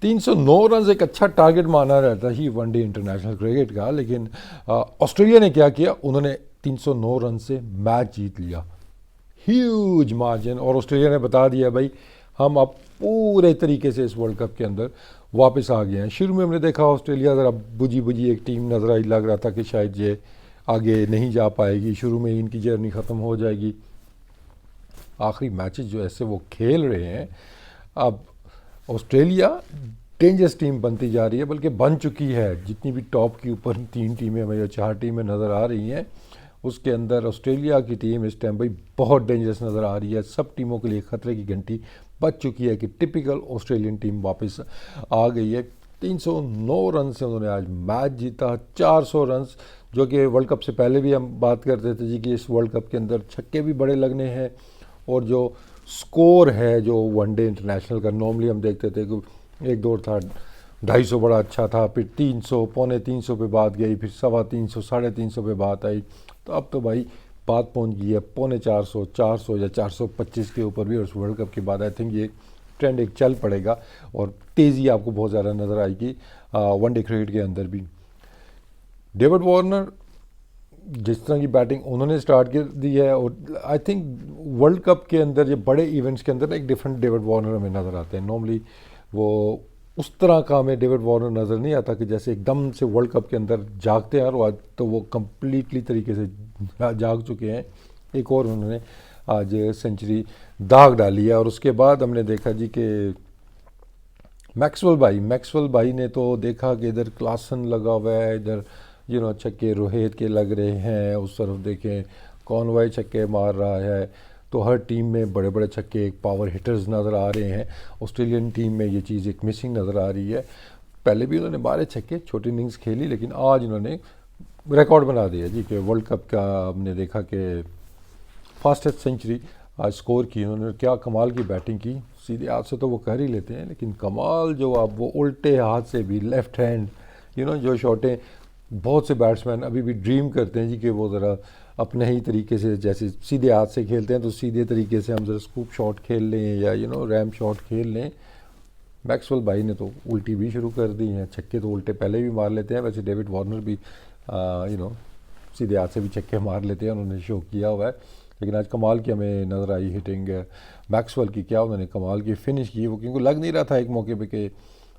309 runs ایک اچھا target مانا رہتا ہی ون ڈے انٹرنیشنل کرکٹ کا، لیکن آسٹریلیا نے کیا کیا، انہوں نے 309 رن سے میچ جیت لیا، ہیوج مارجن. اور آسٹریلیا نے بتا دیا بھائی ہم اب پورے طریقے سے اس ورلڈ کپ کے اندر واپس آ گئے ہیں. شروع میں ہم نے دیکھا آسٹریلیا ذرا بجھی ایک ٹیم نظر آئی، لگ رہا تھا کہ شاید یہ آگے نہیں جا پائے گی، شروع میں ان کی جرنی ختم ہو جائے گی. آخری میچز جو ایسے وہ کھیل رہے ہیں، اب آسٹریلیا ڈینجرس ٹیم بنتی جا رہی ہے، بلکہ بن چکی ہے. جتنی بھی ٹاپ کی اوپر 3 ٹیمیں ہمیں یا 4 ٹیمیں نظر آ رہی ہیں، اس کے اندر آسٹریلیا کی ٹیم اس ٹائم بھائی بہت ڈینجرس نظر آ رہی ہے. سب ٹیموں کے لیے خطرے کی گھنٹی بج چکی ہے کہ ٹپیکل آسٹریلین ٹیم واپس آ گئی ہے. 309 رن سے انہوں نے آج میچ جیتا. 400 رنز جو کہ ورلڈ کپ سے پہلے بھی ہم بات کرتے تھے جی کہ اس ورلڈ کپ کے اندر چھکے بھی بڑے لگنے ہیں، اور جو سکور ہے جو ون ڈے انٹرنیشنل کا نارملی ہم دیکھتے تھے کہ ایک دور تھا 250 بڑا اچھا تھا، پھر 300 پونے 300 پہ بات گئی، پھر 350 350 پہ بات آئی. تو اب تو بھائی بات پہنچ گئی ہے پونے 400 400 یا 425 کے اوپر بھی. اور اس ورلڈ کپ کے بعد آئی تھنک یہ ٹرینڈ ایک چل پڑے گا اور تیزی آپ کو بہت زیادہ نظر آئے گی ون ڈے کرکٹ کے اندر بھی. ڈیوڈ وارنر جس طرح کی بیٹنگ انہوں نے سٹارٹ کر دی ہے، اور آئی تھنک ورلڈ کپ کے اندر یہ بڑے ایونٹس کے اندر ایک ڈیفرنٹ ڈیوڈ وارنر ہمیں نظر آتے ہیں. نارملی وہ اس طرح کا ہمیں ڈیوڈ وارنر نظر نہیں آتا کہ جیسے ایک دم سے ورلڈ کپ کے اندر جاگتے ہیں، اور آج تو وہ کمپلیٹلی طریقے سے جاگ چکے ہیں. ایک اور انہوں نے آج سینچری داغ ڈالی ہے. اور اس کے بعد ہم نے دیکھا جی کہ میکسویل بھائی نے تو دیکھا کہ ادھر کلاسن لگا ہوا ہے، ادھر چھکے روہیت کے لگ رہے ہیں، اس طرف دیکھیں کانوائے چھکے مار رہا ہے. تو ہر ٹیم میں بڑے بڑے چھکے ایک پاور ہٹرز نظر آ رہے ہیں. آسٹریلین ٹیم میں یہ چیز ایک مسنگ نظر آ رہی ہے. پہلے بھی انہوں نے 12 چھکے چھوٹی اننگز کھیلی، لیکن آج انہوں نے ریکارڈ بنا دیا جی کہ ورلڈ کپ کا ہم نے دیکھا کہ فاسٹسٹ سینچری آج سکور کی. انہوں نے کیا کمال کی بیٹنگ کی. سیدھے ہاتھ سے تو وہ کر ہی لیتے ہیں، لیکن کمال جو اب وہ الٹے ہاتھ سے بھی لیفٹ ہینڈ جو شاٹیں بہت سے بیٹسمین ابھی بھی ڈریم کرتے ہیں جی کہ وہ ذرا اپنے ہی طریقے سے جیسے سیدھے ہاتھ سے کھیلتے ہیں تو سیدھے طریقے سے ہم ذرا اسکوپ شاٹ کھیل لیں یا ریم شاٹ کھیل لیں. میکسویل بھائی نے تو الٹی بھی شروع کر دی ہیں. چھکے تو الٹے پہلے بھی مار لیتے ہیں، ویسے ڈیوڈ وارنر بھی سیدھے ہاتھ سے بھی چھکے مار لیتے ہیں، انہوں نے شو کیا ہوا ہے. لیکن آج کمال کی ہمیں نظر آئی ہٹنگ میکسویل کی. کیا انہوں نے کمال کی فنش کی، وہ کیونکہ لگ نہیں رہا تھا ایک موقع پہ کہ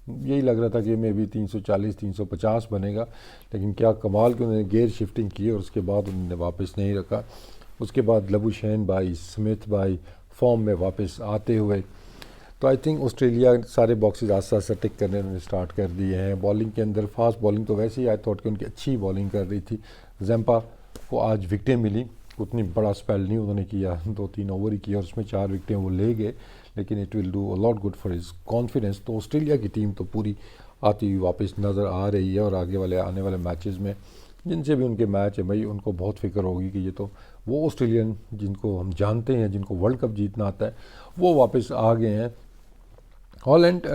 یہی لگ رہا تھا کہ میں بھی 340 350 بنے گا، لیکن کیا کمال کی انہوں نے گیئر شفٹنگ کی اور اس کے بعد انہوں نے واپس نہیں رکھا. اس کے بعد لبوشین بھائی اسمتھ بھائی فارم میں واپس آتے ہوئے. تو آئی تھنک آسٹریلیا سارے باکسز آہستہ آہستہ ٹک کرنے انہوں نے اسٹارٹ کر دیے ہیں. بالنگ کے اندر فاسٹ بالنگ تو ویسے ہی آئی تھاٹ کہ ان کی اچھی بالنگ کر رہی تھی. زیمپا کو آج وکٹیں ملی، اتنی بڑا اسپیل نہیں انہوں نے کیا، 2-3 اوور ہی کیا اور اس میں 4 وکٹیں وہ لے گئے، لیکن it will do a lot good for his confidence. تو آسٹریلیا کی ٹیم تو پوری آتی ہوئی واپس نظر آ رہی ہے، اور آنے والے میچز میں جن سے بھی ان کے میچ ہیں بھائی ان کو بہت فکر ہوگی کہ یہ تو وہ آسٹریلین جن کو ہم جانتے ہیں، جن کو ورلڈ کپ جیتنا آتا ہے، وہ واپس آ گئے ہیں. ہالینڈ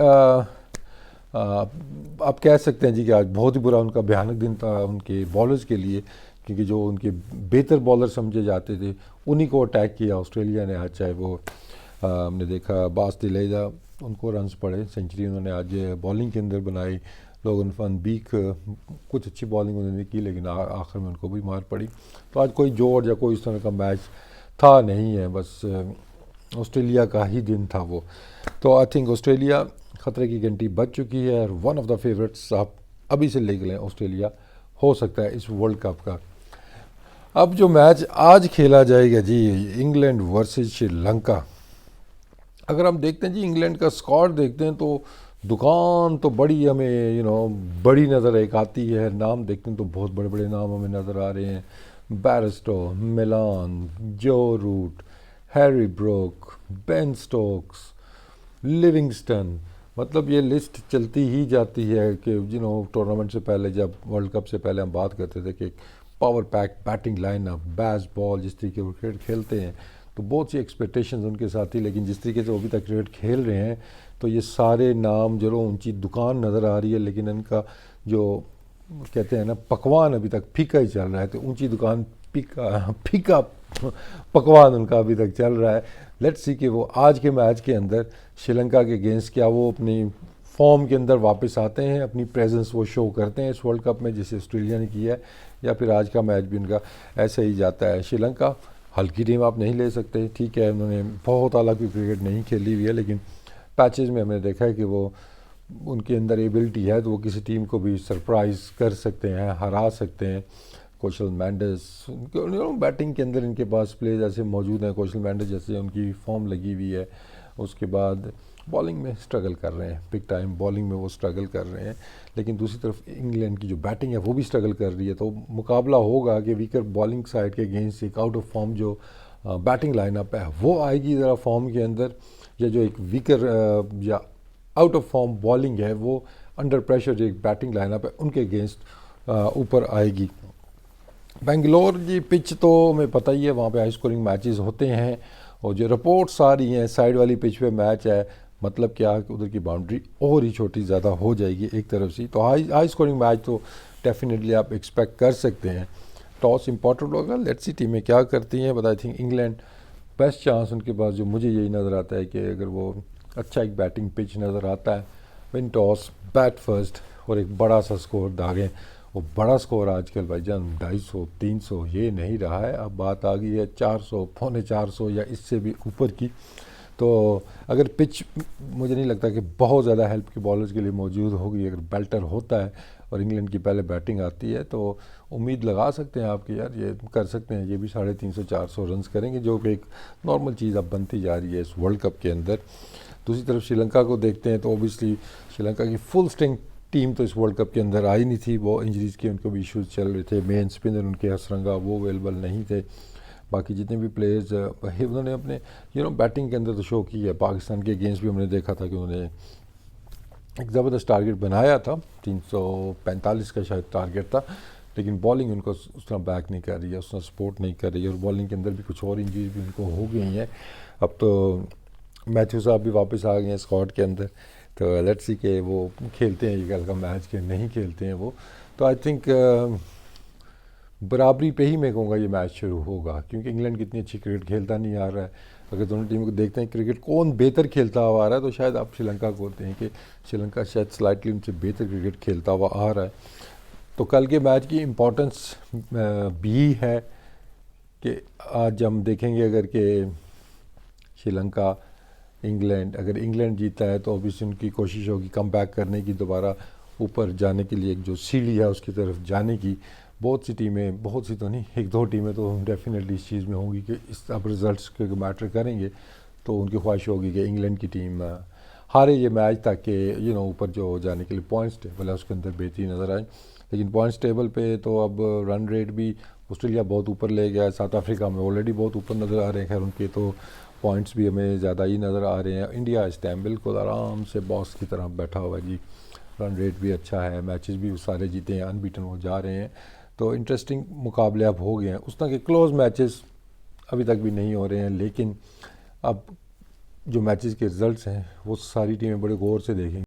آپ کہہ سکتے ہیں جی کہ آج بہت ہی برا ان کا بھیانک دن تھا ان کے بالرز کے لیے، کیونکہ جو ان کے بہتر بالر سمجھے جاتے تھے انہی کو اٹیک کیا آسٹریلیا نے آج. چاہے وہ ہم نے دیکھا باس دلیجا ان کو رنز پڑے، سینچری انہوں نے آج بالنگ کے اندر بنائی. لوگن فن بیک کچھ اچھی بالنگ انہوں نے کی، لیکن آخر میں ان کو بھی مار پڑی. تو آج کوئی جوڑ یا کوئی اس طرح کا میچ تھا نہیں ہے، بس آسٹریلیا کا ہی دن تھا وہ. تو آئی تھنک آسٹریلیا خطرے کی گھنٹی بج چکی ہے، اور ون آف دا فیوریٹس آپ ابھی سے لے لیں آسٹریلیا ہو سکتا ہے اس ورلڈ کپ کا. اب جو میچ آج کھیلا جائے گا جی انگلینڈ ورسز شری لنکا. اگر ہم دیکھتے ہیں جی انگلینڈ کا اسکواڈ دیکھتے ہیں تو دکان تو بڑی ہمیں بڑی نظر ایک آتی ہے. نام دیکھتے ہیں تو بہت بڑے بڑے نام ہمیں نظر آ رہے ہیں. بیرسٹو، ملان، جو روٹ، ہیری بروک، بین سٹوکس، لیونگسٹن. مطلب یہ لسٹ چلتی ہی جاتی ہے کہ ٹورنامنٹ سے پہلے جب ورلڈ کپ سے پہلے ہم بات کرتے تھے کہ power pack batting line up, baseball جس طریقے وہ کرکٹ کھیلتے ہیں تو بہت سی ایکسپیکٹیشنز ان کے ساتھ تھی. لیکن جس طریقے سے وہ ابھی تک کرکٹ کھیل رہے ہیں تو یہ سارے نام اونچی دکان نظر آ رہی ہے، لیکن ان کا جو کہتے ہیں نا پکوان ابھی تک پھیکا ہی چل رہا ہے. تو اونچی دکان پھیکا پکوان ان کا ابھی تک چل رہا ہے. لیٹس سی کہ وہ آج کے میچ کے اندر شری لنکا کے اگینسٹ کیا وہ اپنی فارم کے اندر واپس آتے ہیں، اپنی پریزنس وہ شو کرتے ہیں اس ورلڈ کپ میں، جسے آسٹریلیا نے کیا ہے، یا پھر آج کا میچ بھی ان کا ایسے ہی جاتا ہے۔ شری لنکا ہلکی ٹیم آپ نہیں لے سکتے، ٹھیک ہے انہوں نے بہت اعلیٰ کی کرکٹ نہیں کھیلی ہوئی ہے، لیکن پیچز میں ہم نے دیکھا ہے کہ وہ ان کے اندر ایبلٹی ہے تو وہ کسی ٹیم کو بھی سرپرائز کر سکتے ہیں، ہرا سکتے ہیں۔ کوشل مینڈس بیٹنگ کے اندر ان کے پاس پلیز ایسے موجود ہیں، کوشل مینڈس جیسے ان کی فارم لگی ہوئی ہے۔ اس کے بعد بالنگ میں سٹرگل کر رہے ہیں، بگ ٹائم بالنگ میں وہ سٹرگل کر رہے ہیں، لیکن دوسری طرف انگلینڈ کی جو بیٹنگ ہے وہ بھی سٹرگل کر رہی ہے، تو مقابلہ ہوگا کہ ویکر بالنگ سائڈ کے اگینسٹ ایک آؤٹ آف فارم جو بیٹنگ لائن اپ ہے وہ آئے گی ذرا فارم کے اندر، یا جو ایک ویکر یا آؤٹ آف فارم بالنگ ہے وہ انڈر پریشر جو ایک بیٹنگ لائن اپ ہے ان کے اگینسٹ اوپر آئے گی۔ بنگلور جی پچ تو ہمیں پتہ ہی ہے، وہاں پہ ہائی اسکورنگ میچز ہوتے ہیں، اور جو رپورٹس آ رہی ہیں سائڈ والی پچ پہ میچ ہے، مطلب کیا کہ ادھر کی باؤنڈری اور ہی چھوٹی زیادہ ہو جائے گی ایک طرف سے، تو ہائی اسکورنگ میچ تو ڈیفینیٹلی آپ ایکسپیکٹ کر سکتے ہیں۔ ٹاس امپورٹنٹ ہوگا، لیٹس سی ٹیمیں کیا کرتی ہیں، but I think England best chance ان کے پاس، جو مجھے یہی نظر آتا ہے کہ اگر وہ اچھا ایک بیٹنگ پچ نظر آتا ہے، ون ٹاس بیٹ فرسٹ اور ایک بڑا سا سکور داغیں، وہ بڑا سکور آج کل بھائی جان 250 300 یہ نہیں رہا ہے، اب بات آ گئی ہے 400 پونے 400 یا اس سے بھی اوپر کی، تو اگر پچ مجھے نہیں لگتا کہ بہت زیادہ ہیلپ کی بالرز کے لیے موجود ہوگی، اگر بیلٹر ہوتا ہے اور انگلینڈ کی پہلے بیٹنگ آتی ہے تو امید لگا سکتے ہیں آپ کہ یار یہ کر سکتے ہیں، یہ بھی 350 400 رنز کریں گے، جو کہ ایک نارمل چیز اب بنتی جا رہی ہے اس ورلڈ کپ کے اندر۔ دوسری طرف شری لنکا کو دیکھتے ہیں تو اوبیسلی شری لنکا کی فل اسٹرنگ ٹیم تو اس ورلڈ کپ کے اندر آئی نہیں تھی، وہ انجریز کے ان کو بھی ایشوز چل رہے تھے، مین اسپنر ان کے ہسرنگا وہ اویلیبل نہیں تھے، باقی جتنے بھی پلیئرز انہوں نے اپنے بیٹنگ کے اندر تو شو کی ہے۔ پاکستان کے اگینسٹ بھی ہم نے دیکھا تھا کہ انہوں نے ایک زبردست ٹارگٹ بنایا تھا، 345 کا شاید ٹارگٹ تھا، لیکن بالنگ ان کو اس طرح بیک نہیں کر رہی ہے، اس طرح سپورٹ نہیں کر رہی ہے، اور بالنگ کے اندر بھی کچھ اور انجریز بھی ان کو ہو گئی ہیں۔ اب تو میتھیو صاحب بھی واپس آ گئے ہیں اسکواڈ کے اندر، تو لیٹس سی کہ وہ کھیلتے ہیں یہ کل کا میچ کہ نہیں کھیلتے ہیں وہ، تو آئی تھنک برابری پہ ہی میں کہوں گا یہ میچ شروع ہوگا، کیونکہ انگلینڈ کتنی اچھی کرکٹ کھیلتا نہیں آ رہا ہے۔ اگر دونوں ٹیموں کو دیکھتے ہیں کرکٹ کون بہتر کھیلتا ہوا آ رہا ہے، تو شاید آپ شری لنکا کو ہوتے ہیں کہ شری لنکا شاید سلائٹلی ان سے بہتر کرکٹ کھیلتا ہوا آ رہا ہے۔ تو کل کے میچ کی امپورٹنس بھی ہے کہ آج ہم دیکھیں گے اگر کہ شری لنکا انگلینڈ، اگر انگلینڈ جیتا ہے تو obviously ان کی کوشش ہوگی کم بیک کرنے کی، دوبارہ اوپر جانے کے لیے ایک جو سیڑھی ہے اس کی طرف جانے کی۔ بہت سی ٹیمیں، بہت سی تو نہیں، ایک دو ٹیمیں تو ڈیفینیٹلی اس چیز میں ہوں گی کہ اس اب رزلٹس کے میٹر کریں گے، تو ان کی خواہش ہوگی کہ انگلینڈ کی ٹیم ہارے یہ میچ تاکہ اوپر جو جانے کے لیے پوائنٹس ٹیبل ہے اس کے اندر بہتری نظر آئے۔ لیکن پوائنٹس ٹیبل پہ تو اب رن ریٹ بھی آسٹریلیا بہت اوپر لے گیا ہے، ساؤتھ افریقہ میں آلریڈی بہت اوپر نظر آ رہے ہیں، خیر ان کے تو پوائنٹس بھی ہمیں زیادہ ہی نظر آ رہے ہیں۔ انڈیا اس ٹائم بالکل آرام سے باس کی طرح بیٹھا ہوا ہے جی، رن ریٹ بھی اچھا ہے، میچز بھی سارے جیتے ہیں، ان بیٹن وہ جا رہے ہیں، تو انٹرسٹنگ مقابلے اب ہو گئے ہیں۔ اس طرح کے کلوز میچز ابھی تک بھی نہیں ہو رہے ہیں، لیکن اب جو میچز کے رزلٹس ہیں وہ ساری ٹیمیں بڑے غور سے دیکھیں گی۔